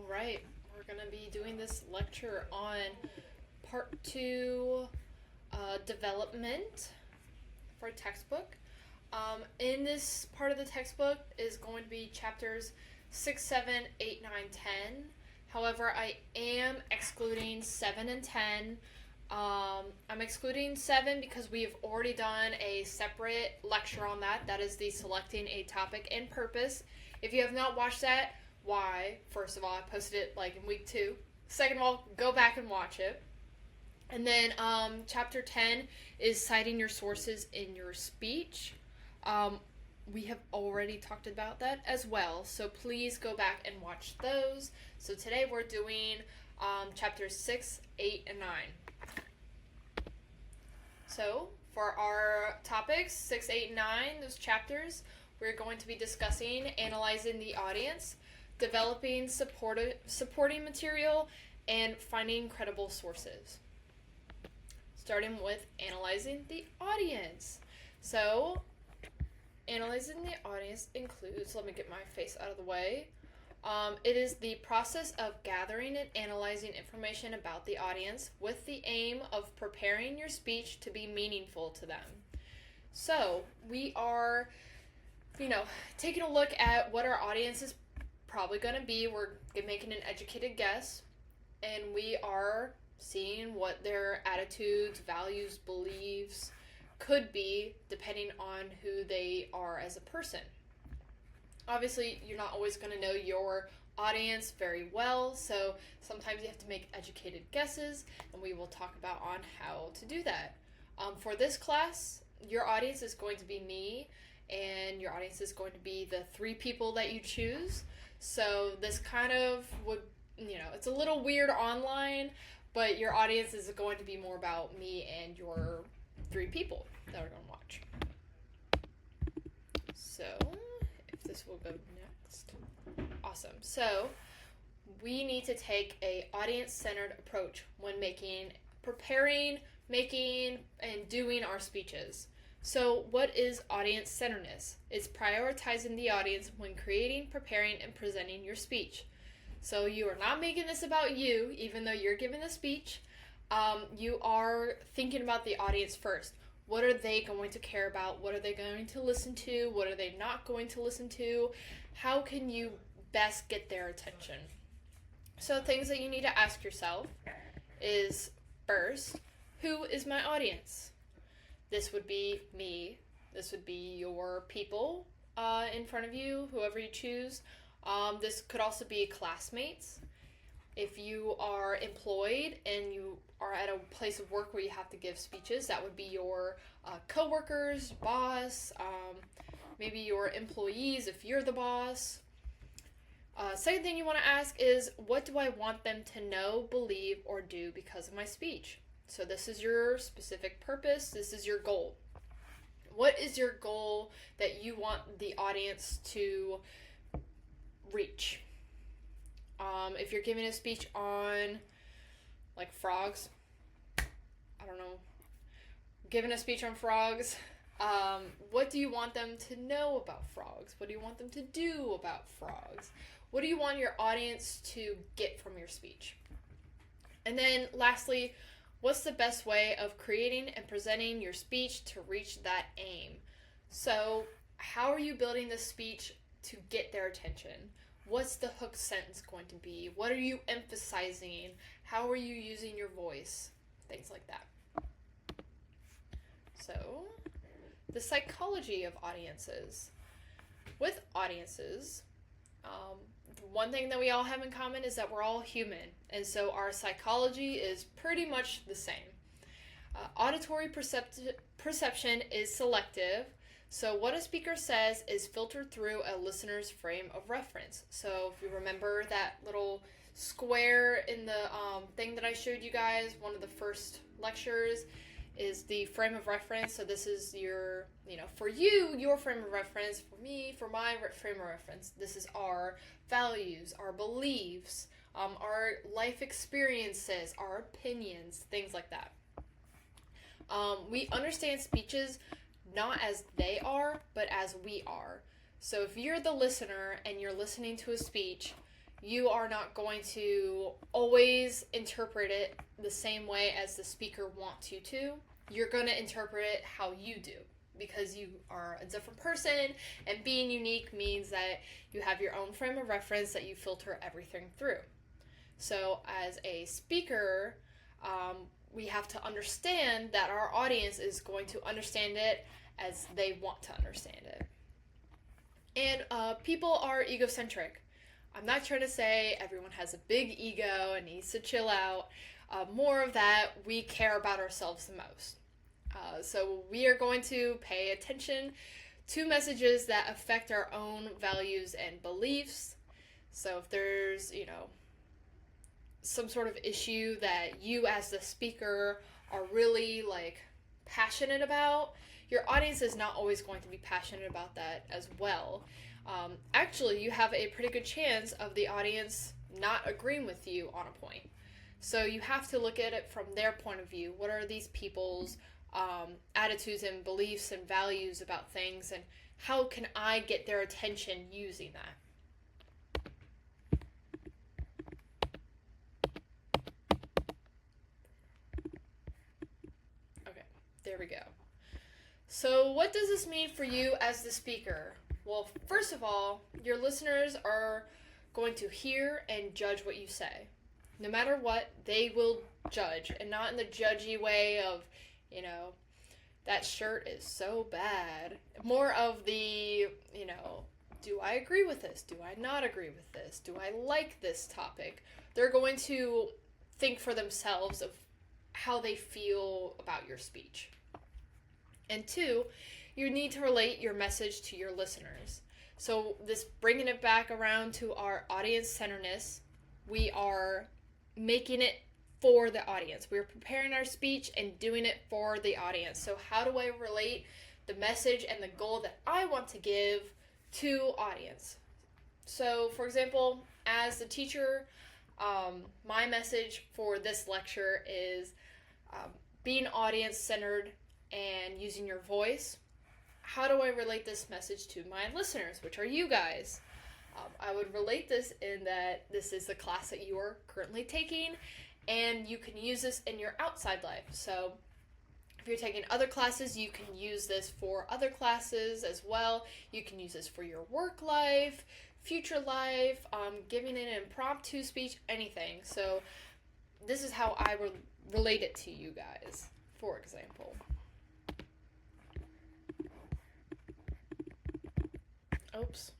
All right, we're going to be doing this lecture on part 2, development for a textbook. In this part of the textbook is going to be chapters 6, 7, 8, 9, 10. However, I am excluding 7 and 10. I'm excluding 7 because we have already done a separate lecture on that. That is the selecting a topic and purpose. If you have not watched that, why? First of all, I posted it like in week 2. Second of all, go back and watch it. And then chapter 10 is citing your sources in your speech. We have already talked about that as well, so please go back and watch those. So today we're doing chapters 6, 8, and 9. So for our topics, 6, 8, and 9, those chapters, we're going to be discussing analyzing the audience, developing supporting material, and finding credible sources. Starting with analyzing the audience. So, analyzing the audience includes, let me get my face out of the way, it is the process of gathering and analyzing information about the audience with the aim of preparing your speech to be meaningful to them. So, we are, taking a look at what our audience is probably going to be. We're making an educated guess, and we are seeing what their attitudes, values, beliefs could be depending on who they are as a person. Obviously, you're not always going to know your audience very well, so sometimes you have to make educated guesses, and we will talk about on how to do that. For this class, your audience is going to be me, and your audience is going to be the 3 people that you choose. So this kind of would, it's a little weird online, but your audience is going to be more about me and your 3 people that are going to watch. So, if this will go next. Awesome. So, we need to take a audience-centered approach when preparing, making, and doing our speeches. So, what is audience-centeredness? It's prioritizing the audience when creating, preparing, and presenting your speech. So you are not making this about you, even though you're giving the speech. You are thinking about the audience first. What are they going to care about? What are they going to listen to? What are they not going to listen to? How can you best get their attention? So things that you need to ask yourself is, first, who is my audience? This would be me. This would be your people in front of you, whoever you choose. This could also be classmates. If you are employed and you are at a place of work where you have to give speeches, that would be your coworkers, boss, maybe your employees if you're the boss. Second thing you want to ask is, what do I want them to know, believe, or do because of my speech? So this is your specific purpose. This is your goal. What is your goal that you want the audience to reach? If you're giving a speech on like frogs, I don't know, giving a speech on frogs, what do you want them to know about frogs? What do you want them to do about frogs? What do you want your audience to get from your speech? And then lastly, what's the best way of creating and presenting your speech to reach that aim? So how are you building this speech to get their attention? What's the hook sentence going to be? What are you emphasizing? How are you using your voice? Things like that. So, the psychology of audiences. With audiences, one thing that we all have in common is that we're all human, and so our psychology is pretty much the same. Auditory perception is selective. So what a speaker says is filtered through a listener's frame of reference. So if you remember that little square in the thing that I showed you guys, one of the first lectures, is the frame of reference. So this is your, for you, your frame of reference. For me, for my frame of reference, this is our values, our beliefs, our life experiences, our opinions, things like that. We understand speeches not as they are, but as we are. So if you're the listener and you're listening to a speech, you are not going to always interpret it the same way as the speaker wants you to. You're going to interpret it how you do, because you are a different person, and being unique means that you have your own frame of reference that you filter everything through. So as a speaker, we have to understand that our audience is going to understand it as they want to understand it. And people are egocentric. I'm not trying to say everyone has a big ego and needs to chill out. More of that, we care about ourselves the most. So we are going to pay attention to messages that affect our own values and beliefs. So if there's, some sort of issue that you as the speaker are really passionate about, your audience is not always going to be passionate about that as well. Actually, you have a pretty good chance of the audience not agreeing with you on a point. So you have to look at it from their point of view. What are these people's attitudes and beliefs and values about things, and how can I get their attention using that? Okay, there we go. So what does this mean for you as the speaker? Well, first of all, your listeners are going to hear and judge what you say. No matter what, they will judge, and not in the judgy way of, that shirt is so bad. More of the, do I agree with this? Do I not agree with this? Do I like this topic? They're going to think for themselves of how they feel about your speech. And two, you need to relate your message to your listeners. So this bringing it back around to our audience centeredness, we are making it for the audience. We're preparing our speech and doing it for the audience. So how do I relate the message and the goal that I want to give to audience? So for example, as the teacher, my message for this lecture is being audience centered and using your voice. How do I relate this message to my listeners, which are you guys? I would relate this in that this is the class that you are currently taking, and you can use this in your outside life. So if you're taking other classes, you can use this for other classes as well. You can use this for your work life, future life, giving an impromptu speech, anything. So this is how I would relate it to you guys, for example. Oops.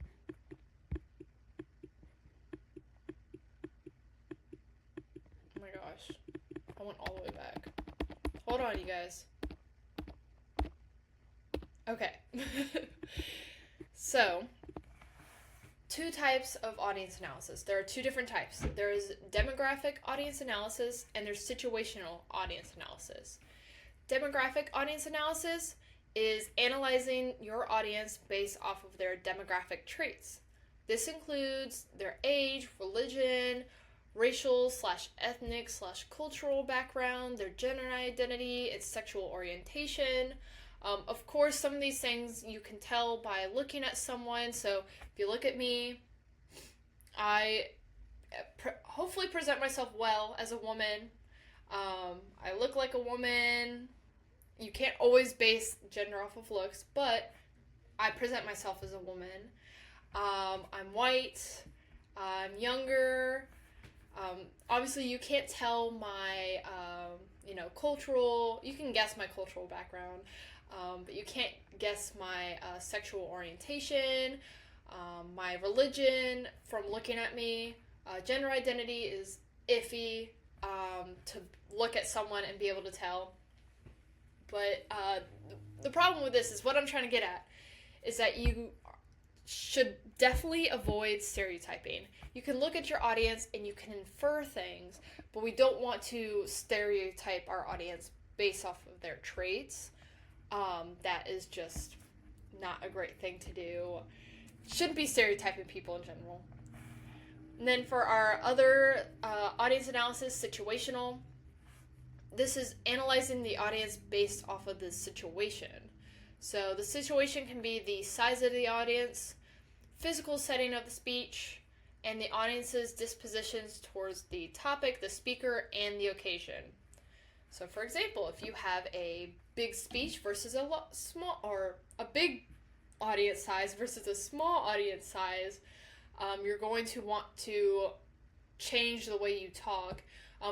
Oh my gosh. I went all the way back. Hold on, you guys. Okay. So, two types of audience analysis. There are two different types. There is demographic audience analysis and there's situational audience analysis. Demographic audience analysis is analyzing your audience based off of their demographic traits. This includes their age, religion, racial/ethnic/cultural background, their gender identity, its sexual orientation. Of course, some of these things you can tell by looking at someone. So if you look at me, I hopefully present myself well as a woman. I look like a woman. You can't always base gender off of looks, but I present myself as a woman. I'm white. I'm younger. Obviously, you can't tell my, cultural. You can guess my cultural background, but you can't guess my sexual orientation, my religion from looking at me. Gender identity is iffy to look at someone and be able to tell. But the problem with this is what I'm trying to get at is that you should definitely avoid stereotyping. You can look at your audience and you can infer things, but we don't want to stereotype our audience based off of their traits. That is just not a great thing to do. Shouldn't be stereotyping people in general. And then for our other audience analysis, situational, this is analyzing the audience based off of the situation. So the situation can be the size of the audience, physical setting of the speech, and the audience's dispositions towards the topic, the speaker, and the occasion. So, for example, if you have a big speech versus small, or a big audience size versus a small audience size, you're going to want to change the way you talk.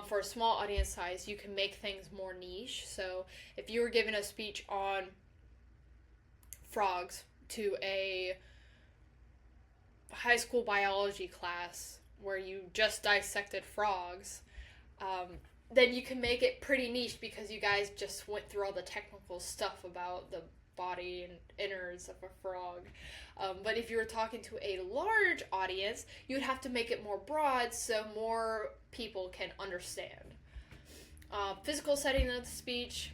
For a small audience size, you can make things more niche. So, if you were giving a speech on frogs to a high school biology class where you just dissected frogs, then you can make it pretty niche because you guys just went through all the technical stuff about the body and innards of a frog. But if you were talking to a large audience, you would have to make it more broad so more people can understand. Physical setting of the speech.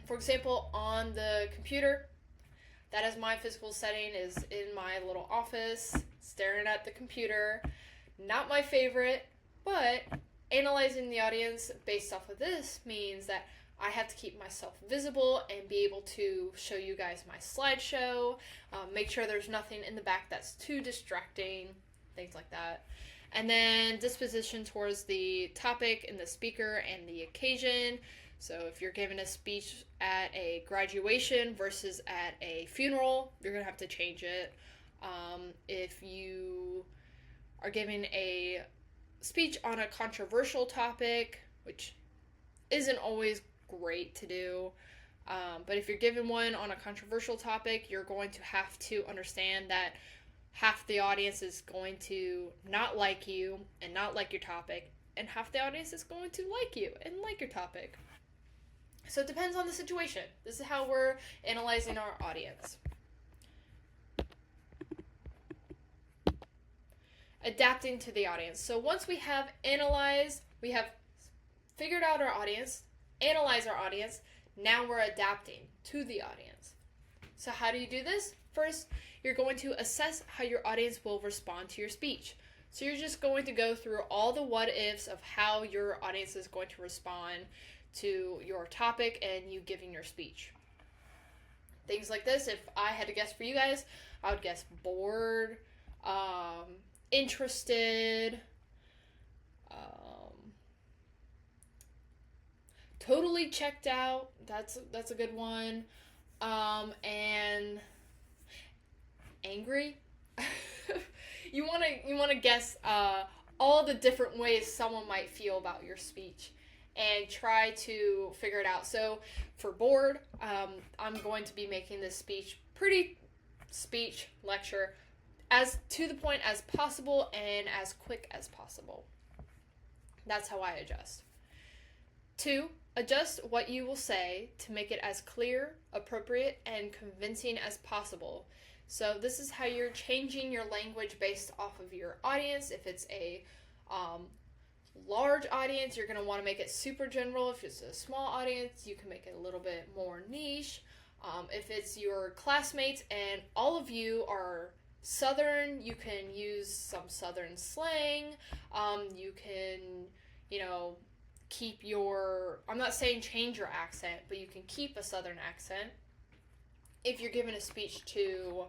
For example, on the computer, that is my physical setting, is in my little office, staring at the computer. Not my favorite, but analyzing the audience based off of this means that I have to keep myself visible and be able to show you guys my slideshow, make sure there's nothing in the back that's too distracting, things like that. And then disposition towards the topic and the speaker and the occasion. So if you're giving a speech at a graduation versus at a funeral, you're going to have to change it. If you are giving a speech on a controversial topic, which isn't always great to do, but if you're giving one on a controversial topic, you're going to have to understand that half the audience is going to not like you and not like your topic, and half the audience is going to like you and like your topic. So it depends on the situation. This is how we're analyzing our audience. Adapting to the audience. So once we have analyzed, we have figured out our audience, analyzed our audience, now we're adapting to the audience. So how do you do this? First, you're going to assess how your audience will respond to your speech. So you're just going to go through all the what ifs of how your audience is going to respond to your topic and you giving your speech. Things like this, if I had to guess for you guys, I would guess bored, interested, totally checked out. That's a good one. And angry. You wanna guess all the different ways someone might feel about your speech, and try to figure it out. So for bored, I'm going to be making this speech lecture as to the point as possible and as quick as possible. That's how I adjust. 2, adjust what you will say to make it as clear, appropriate, and convincing as possible. So this is how you're changing your language based off of your audience. If it's a large audience, you're going to want to make it super general. If it's a small audience, you can make it a little bit more niche. If it's your classmates and all of you are Southern, you can use some Southern slang. You can, keep your, I'm not saying change your accent, but you can keep a Southern accent. If you're giving a speech to,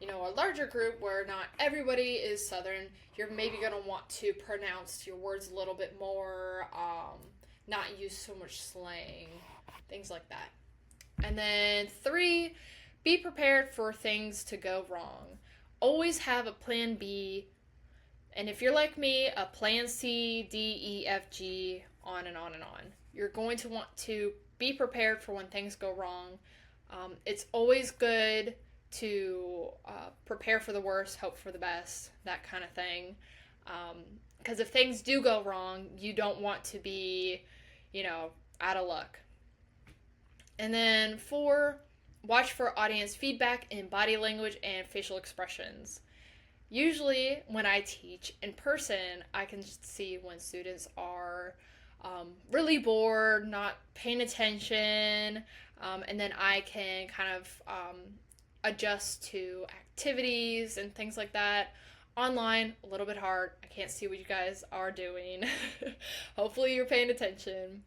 a larger group where not everybody is Southern, you're maybe going to want to pronounce your words a little bit more, not use so much slang, things like that. And then 3, be prepared for things to go wrong. Always have a plan B, and if you're like me, a plan C, D, E, F, G, on and on and on. You're going to want to be prepared for when things go wrong. It's always good to prepare for the worst, hope for the best, that kind of thing. Because if things do go wrong, you don't want to be, out of luck. And then 4, watch for audience feedback in body language and facial expressions. Usually when I teach in person, I can see when students are really bored, not paying attention, and then I can kind of adjust to activities and things like that. Online, a little bit hard. I can't see what you guys are doing. Hopefully you're paying attention.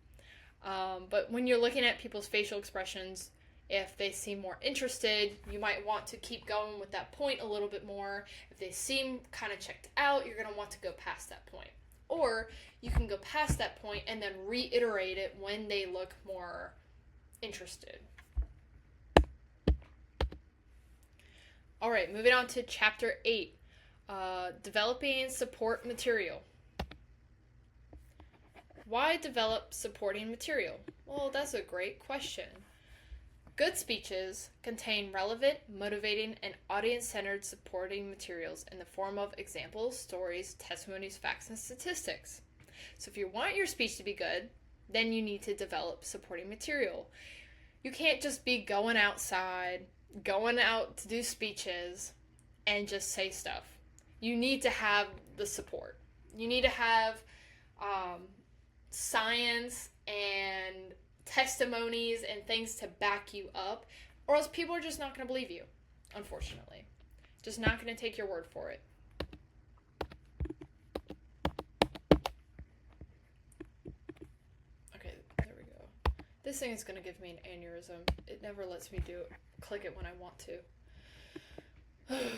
But when you're looking at people's facial expressions, If they seem more interested, you might want to keep going with that point a little bit more. If they seem kind of checked out, you're going to want to go past that point. Or you can go past that point and then reiterate it when they look more interested. All right, moving on to Chapter 8, developing support material. Why develop supporting material? Well, that's a great question. Good speeches contain relevant, motivating, and audience-centered supporting materials in the form of examples, stories, testimonies, facts, and statistics. So if you want your speech to be good, then you need to develop supporting material. You can't just be going outside, going out to do speeches, and just say stuff. You need to have the support. You need to have science and testimonies and things to back you up, or else people are just not going to believe you, unfortunately. Just not going to take your word for it. Okay, there we go. This thing is going to give me an aneurysm. It never lets me click it when I want to. Okay,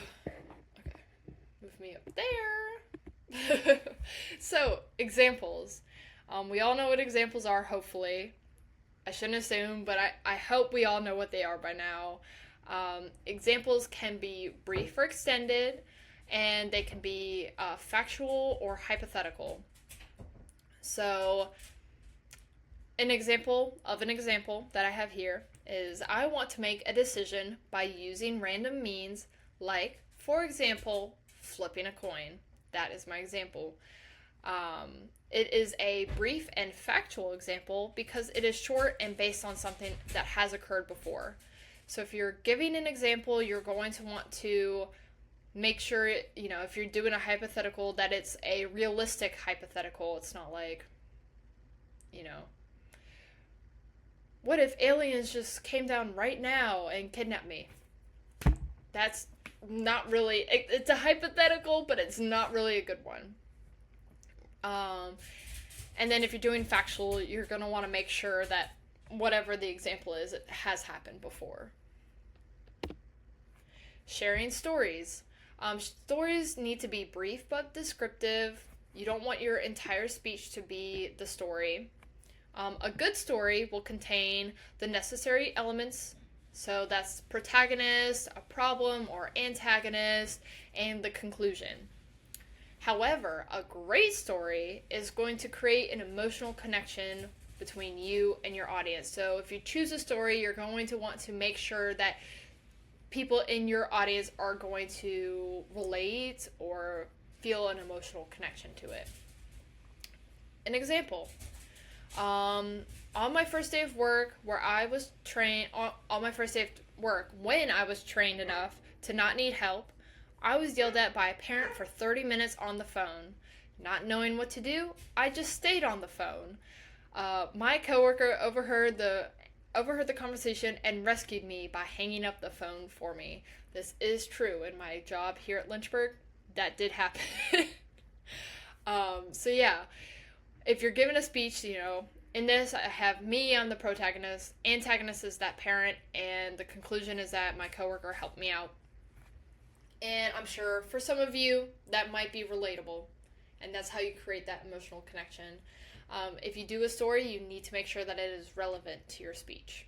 move me up there. So, examples. We all know what examples are, hopefully. I shouldn't assume, but I hope we all know what they are by now. Examples can be brief or extended, and they can be factual or hypothetical. So, an example that I have here is I want to make a decision by using random means like, for example, flipping a coin. That is my example. It is a brief and factual example because it is short and based on something that has occurred before. So if you're giving an example, you're going to want to make sure, if you're doing a hypothetical, that it's a realistic hypothetical. It's not like, what if aliens just came down right now and kidnapped me? That's not really, it's a hypothetical, but it's not really a good one. And then if you're doing factual, you're going to want to make sure that whatever the example is, it has happened before. Sharing stories. Stories need to be brief but descriptive. You don't want your entire speech to be the story. A good story will contain the necessary elements. So that's protagonist, a problem or antagonist, and the conclusion. However, a great story is going to create an emotional connection between you and your audience. So if you choose a story, you're going to want to make sure that people in your audience are going to relate or feel an emotional connection to it. An example. On my first day of work, when I was trained enough to not need help, I was yelled at by a parent for 30 minutes on the phone. Not knowing what to do, I just stayed on the phone. My coworker overheard the conversation and rescued me by hanging up the phone for me. This is true in my job here at Lynchburg. That did happen. So yeah, if you're giving a speech, in this I have me, I'm the protagonist, antagonist is that parent, and the conclusion is that my coworker helped me out. And I'm sure for some of you, that might be relatable. And that's how you create that emotional connection. If you do a story, you need to make sure that it is relevant to your speech.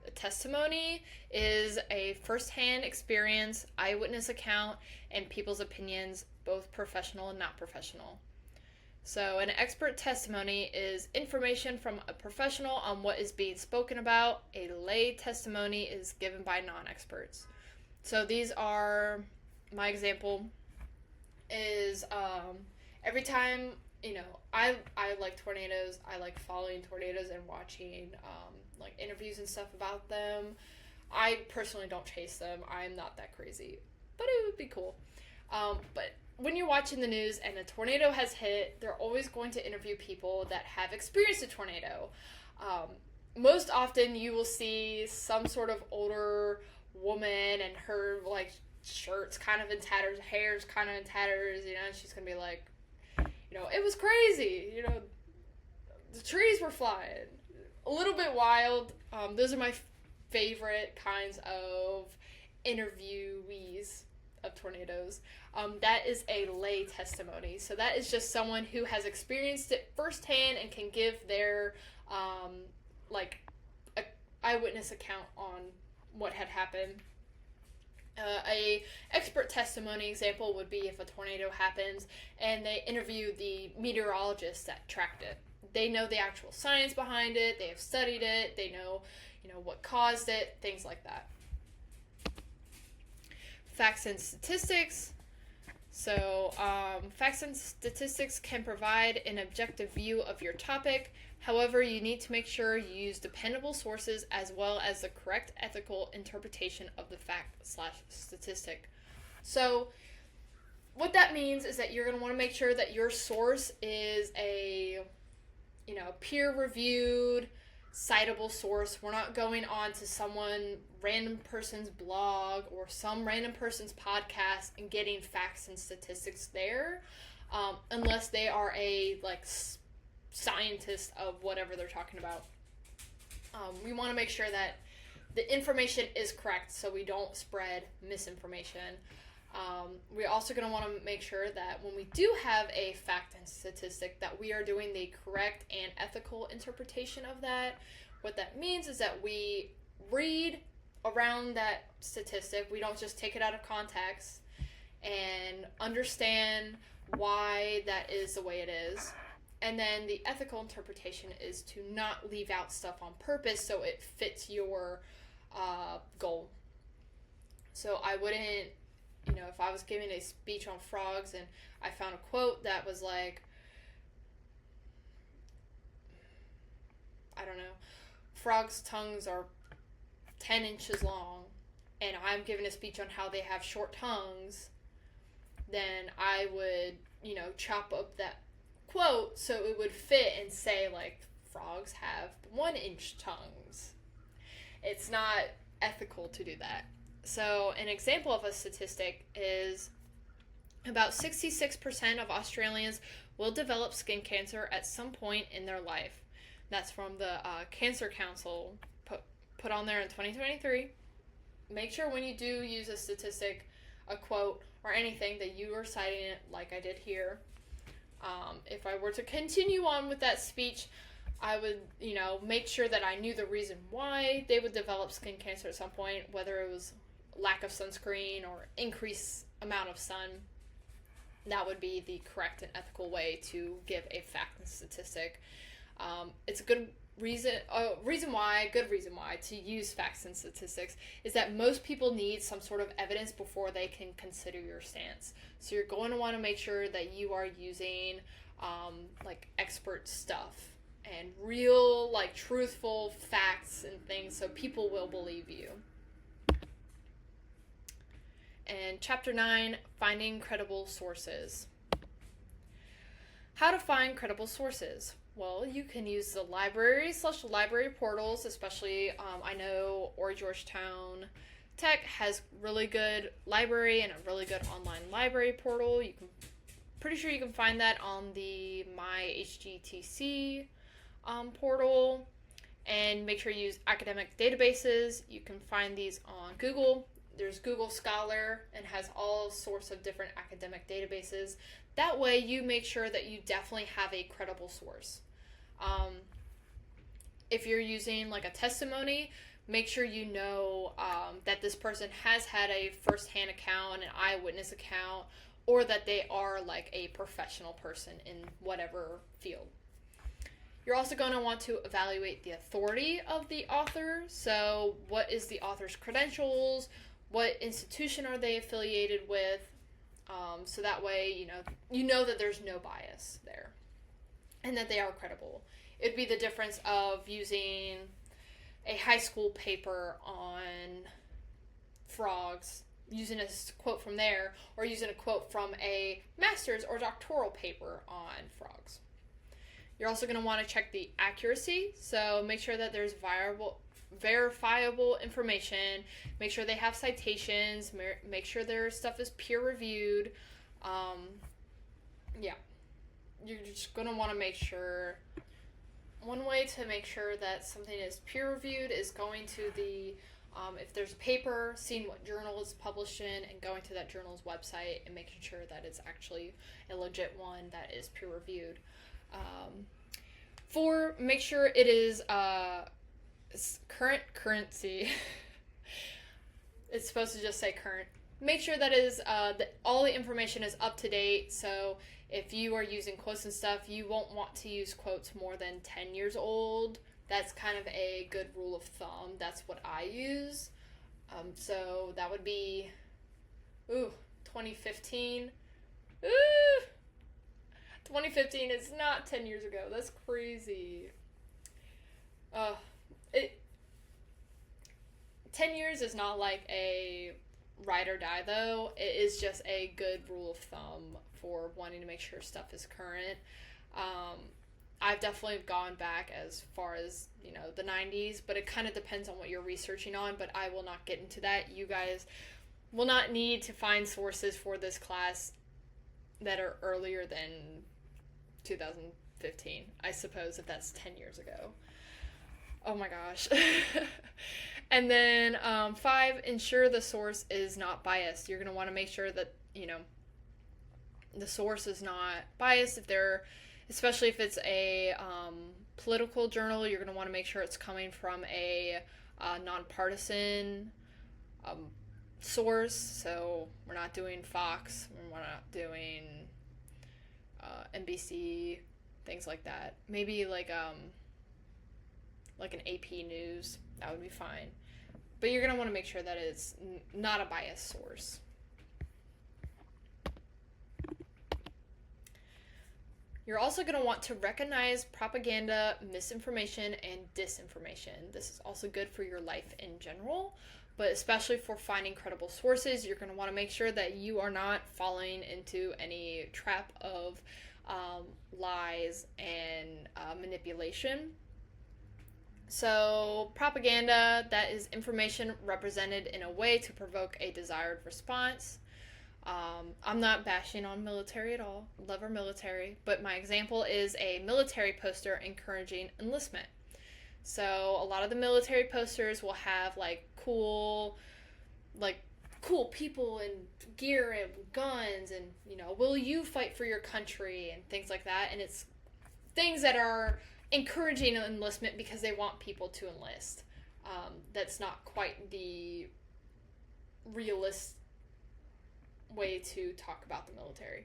A testimony is a first-hand experience, eyewitness account, and people's opinions, both professional and not professional. So an expert testimony is information from a professional on what is being spoken about. A lay testimony is given by non-experts. So these are, my example is every time, I like tornadoes. I like following tornadoes and watching interviews and stuff about them. I personally don't chase them. I'm not that crazy, but it would be cool. But when you're watching the news and a tornado has hit, they're always going to interview people that have experienced a tornado. Most often you will see some sort of older woman and her shirt's kind of in tatters, hair's kind of in tatters, she's going to be like, it was crazy, the trees were flying. A little bit wild. Those are my favorite kinds of interviewees of tornadoes. That is a lay testimony. So that is just someone who has experienced it firsthand and can give their eyewitness account on what had happened. A expert testimony example would be if a tornado happens and they interview the meteorologists that tracked it. They know the actual science behind it. They have studied it. They know, what caused it. Things like that. Facts and statistics. So, facts and statistics can provide an objective view of your topic. However, you need to make sure you use dependable sources as well as the correct ethical interpretation of the fact/statistic. So, what that means is that you're going to want to make sure that your source is a, peer-reviewed, citable source. We're not going on to random person's blog or some random person's podcast and getting facts and statistics there, unless they are a scientist of whatever they're talking about. We want to make sure that the information is correct so we don't spread misinformation. We're also going to want to make sure that when we do have a fact and statistic that we are doing the correct and ethical interpretation of that. What that means is that we read around that statistic. We don't just take it out of context and understand why that is the way it is. And then the ethical interpretation is to not leave out stuff on purpose so it fits your goal. So I wouldn't, if I was giving a speech on frogs and I found a quote that was like, I don't know, frogs' tongues are 10 inches long, and I'm giving a speech on how they have short tongues, then I would, chop up that quote so it would fit and say, frogs have 1-inch tongues. It's not ethical to do that. So an example of a statistic is about 66% of Australians will develop skin cancer at some point in their life. That's from the Cancer Council put on there in 2023. Make sure when you do use a statistic, a quote, or anything that you are citing it like I did here. If I were to continue on with that speech, I would, make sure that I knew the reason why they would develop skin cancer at some point, whether it was lack of sunscreen or increased amount of sun. That would be the correct and ethical way to give a fact and statistic. It's a good reason why to use facts and statistics is that most people need some sort of evidence before they can consider your stance. So you're going to want to make sure that you are using expert stuff and real truthful facts and things so people will believe you. And Chapter 9, Finding Credible Sources. How to find credible sources. Well, you can use the library portals, especially I know Georgetown Tech has really good library and a really good online library portal. Pretty sure you can find that on the MyHGTC portal. And make sure you use academic databases. You can find these on Google. There's Google Scholar and has all sorts of different academic databases. That way you make sure that you definitely have a credible source. If you're using a testimony, make sure you know that this person has had a first-hand account, an eyewitness account, or that they are a professional person in whatever field. You're also going to want to evaluate the authority of the author. So what is the author's credentials? What institution are they affiliated with? So that way, you know that there's no bias there and that they are credible. It'd be the difference of using a high school paper on frogs, using a quote from there, or using a quote from a master's or doctoral paper on frogs. You're also going to want to check the accuracy, so make sure that there's verifiable information, make sure they have citations, make sure their stuff is peer-reviewed. You're just going to want to make sure one way to make sure that something is peer reviewed is going to the if there's a paper, seeing what journal it's published in, and going to that journal's website and making sure that it's actually a legit one that is peer reviewed. 4, make sure it is current currency. It's supposed to just say current. Make sure that is that all the information is up to date. So if you are using quotes and stuff, you won't want to use quotes more than 10 years old. That's kind of a good rule of thumb. That's what I use. So that would be, 2015. 2015 is not 10 years ago. That's crazy. 10 years is not like a ride or die, though. It is just a good rule of thumb for wanting to make sure stuff is current. I've definitely gone back as far as, the 90s, but it kind of depends on what you're researching on, but I will not get into that. You guys will not need to find sources for this class that are earlier than 2015, I suppose, if that's 10 years ago. Oh my gosh. And then 5, ensure the source is not biased. You're going to want to make sure that, the source is not biased. Especially if it's a political journal, you're going to want to make sure it's coming from a nonpartisan source. So we're not doing Fox, we're not doing NBC, things like that. Maybe like an AP News, that would be fine. But you're going to want to make sure that it's not a biased source. You're also going to want to recognize propaganda, misinformation, and disinformation. This is also good for your life in general, but especially for finding credible sources, you're going to want to make sure that you are not falling into any trap of lies and manipulation. So, propaganda, that is information represented in a way to provoke a desired response. I'm not bashing on military at all. Love our military. But my example is a military poster encouraging enlistment. So a lot of the military posters will have cool people and gear and guns and, will you fight for your country and things like that. And it's things that are encouraging enlistment because they want people to enlist. That's not quite the realist way to talk about the military.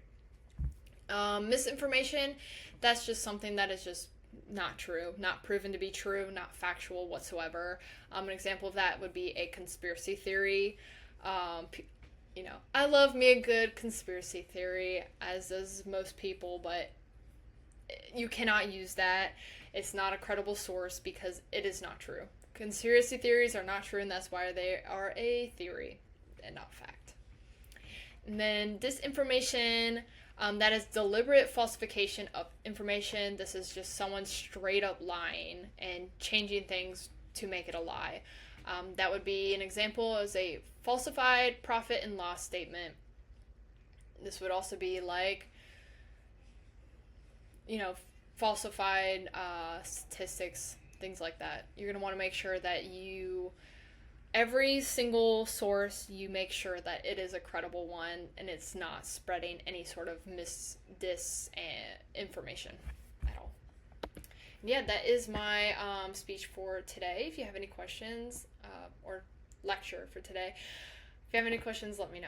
Misinformation, that's just something that is just not true, not proven to be true, not factual whatsoever. An example of that would be a conspiracy theory. I love me a good conspiracy theory, as does most people, but you cannot use that. It's not a credible source because it is not true. Conspiracy theories are not true, and that's why they are a theory and not fact. And then disinformation, that is deliberate falsification of information. This is just someone straight up lying and changing things to make it a lie. That would be an example as a falsified profit and loss statement. This would also be falsified statistics, things like that. You're going to want to make sure that every single source, you make sure that it is a credible one and it's not spreading any sort of disinformation at all. Yeah, that is my speech for today. If you have any questions, or lecture for today, if you have any questions, let me know.